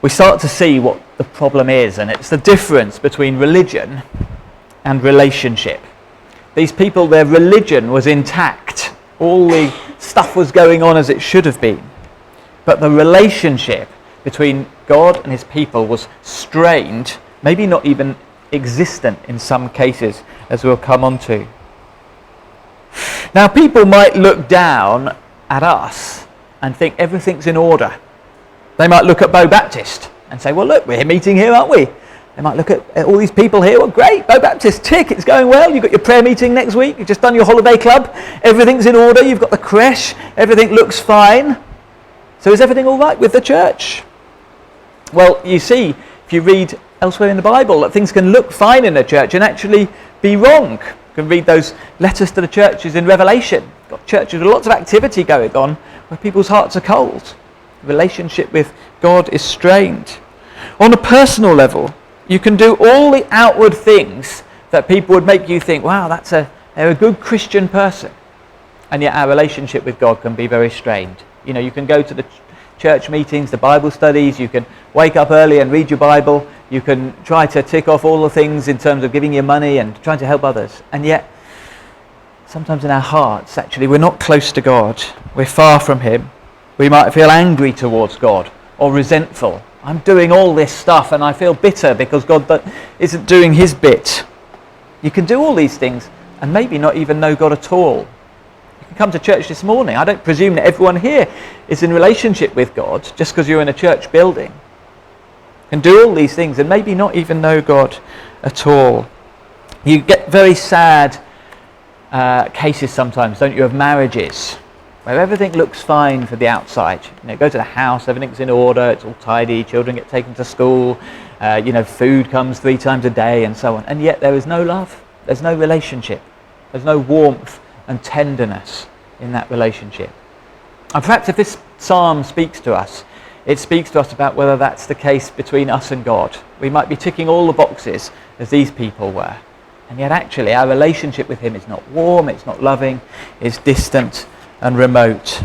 we start to see what the problem is, and it's the difference between religion and relationship. These people, their religion was intact. All the stuff was going on as it should have been. But the relationship between God and his people was strained, maybe not even existent in some cases, as we'll come on to. Now, people might look down at us and think everything's in order. They might look at Bow Baptist and say, well, look, we're meeting here, aren't we? They might look at all these people here. Well, great, Bow Baptist, tick, it's going well. You've got your prayer meeting next week. You've just done your holiday club. Everything's in order. You've got the creche. Everything looks fine. So is everything all right with the church? Well, you see, if you read elsewhere in the Bible, that things can look fine in a church and actually be wrong. You can read those letters to the churches in Revelation. You've got churches with lots of activity going on where people's hearts are cold. The relationship with God is strained. On a personal level, you can do all the outward things that people would make you think, wow, they're a good Christian person. And yet our relationship with God can be very strained. You know, you can go to the church meetings, the Bible studies, you can wake up early and read your Bible, you can try to tick off all the things in terms of giving your money and trying to help others. And yet, sometimes in our hearts, actually, we're not close to God. We're far from him. We might feel angry towards God or resentful. I'm doing all this stuff and I feel bitter because God isn't doing his bit. You can do all these things and maybe not even know God at all. You can come to church this morning. I don't presume that everyone here is in relationship with God just because you're in a church building. You can do all these things and maybe not even know God at all. You get very sad cases sometimes, don't you, of marriages where everything looks fine for the outside. You know, go to the house, everything's in order, it's all tidy, children get taken to school, food comes 3 times a day and so on. And yet there is no love, there's no relationship, there's no warmth and tenderness in that relationship. And perhaps if this psalm speaks to us, it speaks to us about whether that's the case between us and God. We might be ticking all the boxes as these people were. And yet actually our relationship with him is not warm, it's not loving, it's distant and remote.